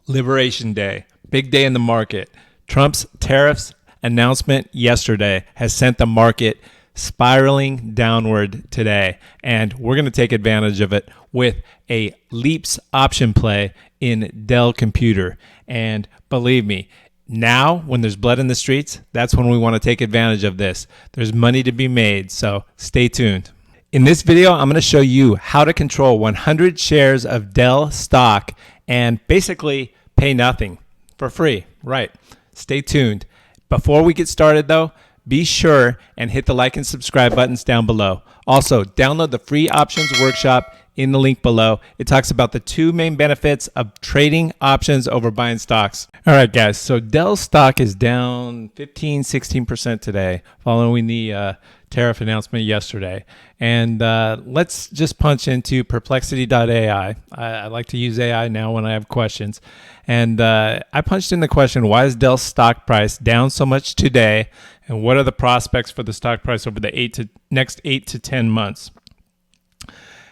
Liberation Day, big day in the market. Trump's tariffs announcement yesterday has sent the market spiraling downward today, and we're going to take advantage of it with a LEAPS option play in Dell Computer. And believe me, now when there's blood in the streets, that's when we want to take advantage of this. There's money to be made, so stay tuned. In this video, I'm going to show you how to control 100 shares of Dell stock and basically pay nothing for free. Right. Stay tuned. Before we get started, though, be sure and hit the like and subscribe buttons down below. Also, download the free options workshop in the link below. It talks about the two main benefits of trading options over buying stocks. All right, guys. So Dell stock is down 16% today following the tariff announcement yesterday. And let's just punch into perplexity.ai. I like to use AI now when I have questions. And I punched in the question, why is Dell's stock price down so much today? And what are the prospects for the stock price over the next 8 to 10 months?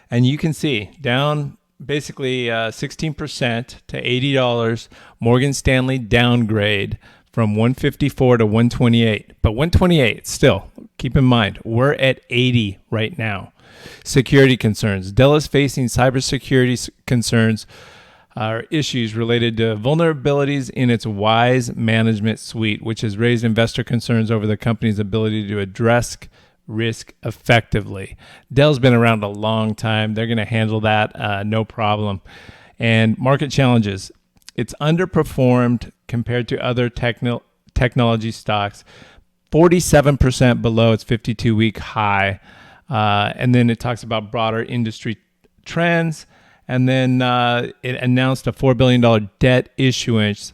And you can see down basically 16% to $80. Morgan Stanley downgrade from 154 to 128. But 128 still, keep in mind, we're at 80 right now. Security concerns. Dell is facing cybersecurity concerns or issues related to vulnerabilities in its WISE management suite, which has raised investor concerns over the company's ability to address risk effectively. Dell's been around a long time. They're going to handle that no problem. And market challenges. It's underperformed compared to other technology stocks, 47% below its 52-week high. And then it talks about broader industry trends. And then it announced a $4 billion debt issuance,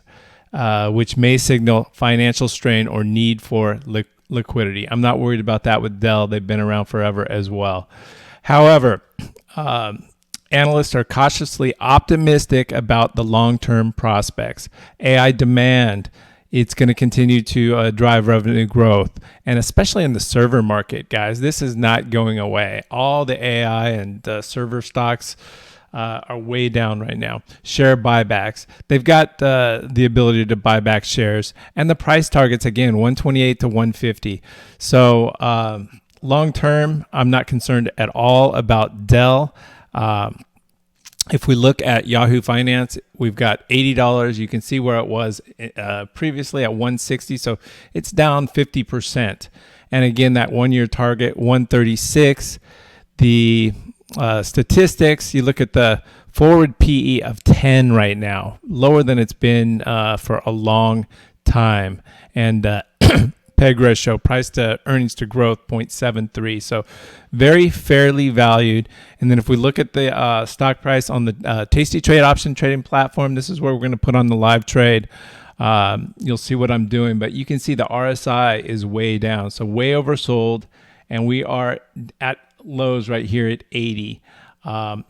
which may signal financial strain or need for liquidity. I'm not worried about that with Dell. They've been around forever as well. However, analysts are cautiously optimistic about the long-term prospects. AI demand, it's going to continue to drive revenue growth, and especially in the server market, guys. This is not going away. All the AI and server stocks are way down right now. Share buybacks. They've got the ability to buy back shares, and the price targets, again, 128 to 150. So long term, I'm not concerned at all about Dell. If we look at Yahoo Finance, we've got $80. You can see where it was previously at 160. So it's down 50%. And again, that 1 year target, 136. The statistics, you look at the forward PE of 10 right now, lower than it's been for a long time. And PEG ratio, price to earnings to growth, 0.73. So very fairly valued. And then if we look at the stock price on the Tasty Trade option trading platform, this is where we're going to put on the live trade. You'll see what I'm doing, but you can see the RSI is way down. So way oversold, and we are at lows right here at 80.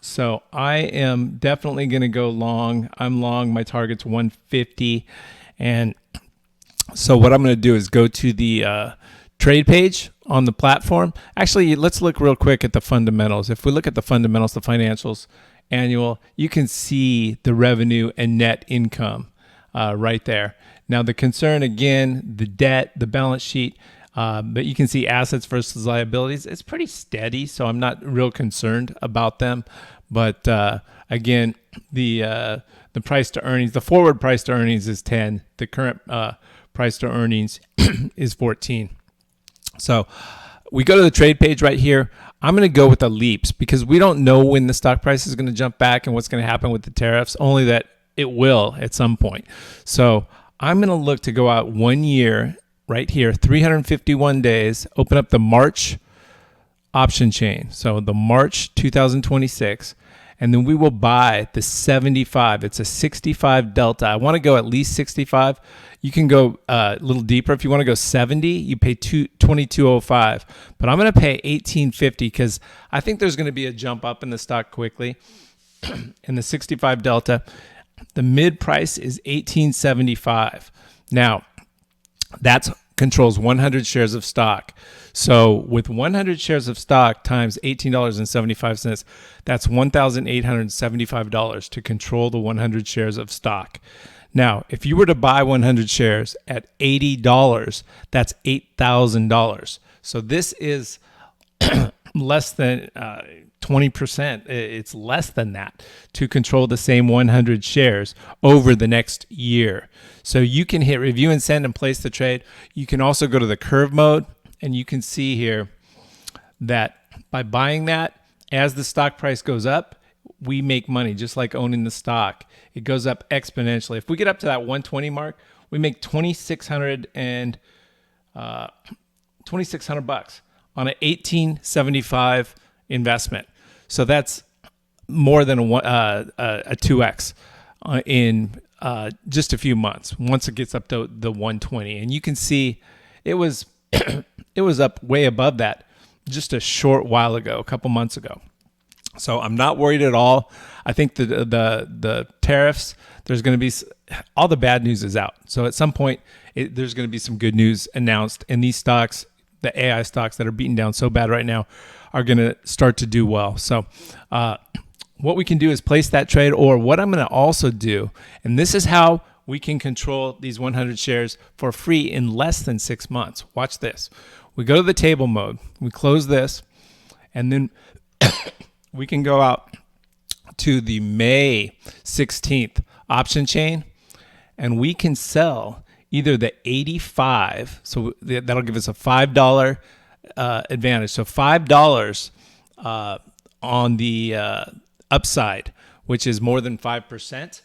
So I am definitely going to go long. I'm long. My target's 150. And so what I'm going to do is go to the trade page on the platform. Actually, let's look real quick at the fundamentals. If we look at the fundamentals, the financials, annual, you can see the revenue and net income right there. Now, the concern, again, the debt, the balance sheet, but you can see assets versus liabilities. It's pretty steady, so I'm not real concerned about them. But again, the price to earnings, the forward price to earnings is 10. The current price to earnings is 14. So we go to the trade page right here. I'm going to go with the LEAPS because we don't know when the stock price is going to jump back and what's going to happen with the tariffs, only that it will at some point. So I'm going to look to go out 1 year right here, 351 days, open up the March option chain. So the March 2026, and then we will buy the 75. It's a 65 delta. I want to go at least 65. You can go a little deeper. If you want to go 70, you pay $22.05. But I'm going to pay $18.50 because I think there's going to be a jump up in the stock quickly. In the 65 delta, the mid price is $18.75. Now, that's controls 100 shares of stock. So with 100 shares of stock times $18.75, that's $1,875 to control the 100 shares of stock. Now, if you were to buy 100 shares at $80, that's $8,000. So this is less than 20%. It's less than that to control the same 100 shares over the next year. So you can hit review and send and place the trade. You can also go to the curve mode, and you can see here that by buying that, as the stock price goes up, we make money just like owning the stock. It goes up exponentially. If we get up to that 120 mark, we make $2,600 bucks on an 1875 investment. So that's more than a 2x in just a few months once it gets up to the 120. And you can see it was it was up way above that just a short while ago, a couple months ago. So I'm not worried at all. I think the tariffs, there's going to be all the bad news is out. So at some point, there's going to be some good news announced, and these stocks, the AI stocks that are beaten down so bad right now, are going to start to do well. So what we can do is place that trade, or what I'm going to also do, and this is how we can control these 100 shares for free in less than 6 months. Watch this. We go to the table mode, we close this, and then we can go out to the May 16th option chain, and we can sell either the 85, so that'll give us a $5 advantage. So $5 on the upside, which is more than 5%.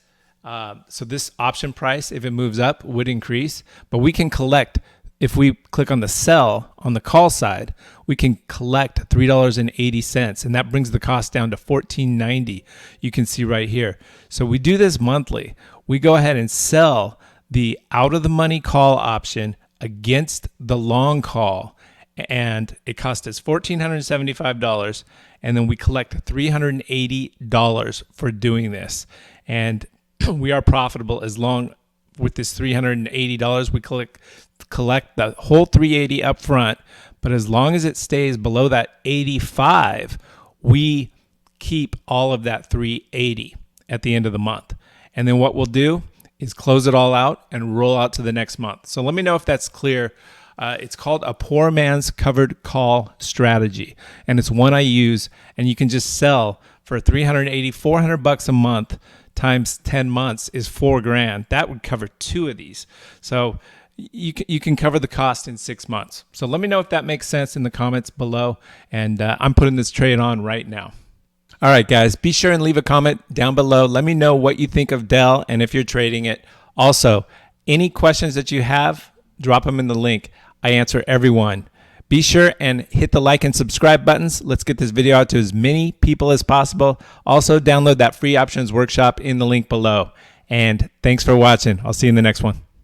So this option price, if it moves up, would increase, but we can collect. If we click on the sell on the call side, we can collect $3.80, and that brings the cost down to $14.90. You can see right here. So we do this monthly. We go ahead and sell the out of the money call option against the long call, and it cost us $1,475, and then we collect $380 for doing this. And we are profitable as long with this $380. We collect the whole $380 up front, but as long as it stays below that 85, we keep all of that $380 at the end of the month. And then what we'll do is close it all out and roll out to the next month. So let me know if that's clear. It's called a poor man's covered call strategy, and it's one I use, and you can just sell for $380, $400 a month times 10 months is $4,000. That would cover 2 of these. So you can cover the cost in 6 months. So let me know if that makes sense in the comments below, and I'm putting this trade on right now. All right, guys, be sure and leave a comment down below. Let me know what you think of Dell and if you're trading it. Also, any questions that you have, drop them in the link. I answer everyone. Be sure and hit the like and subscribe buttons. Let's get this video out to as many people as possible. Also, download that free options workshop in the link below. And thanks for watching. I'll see you in the next one.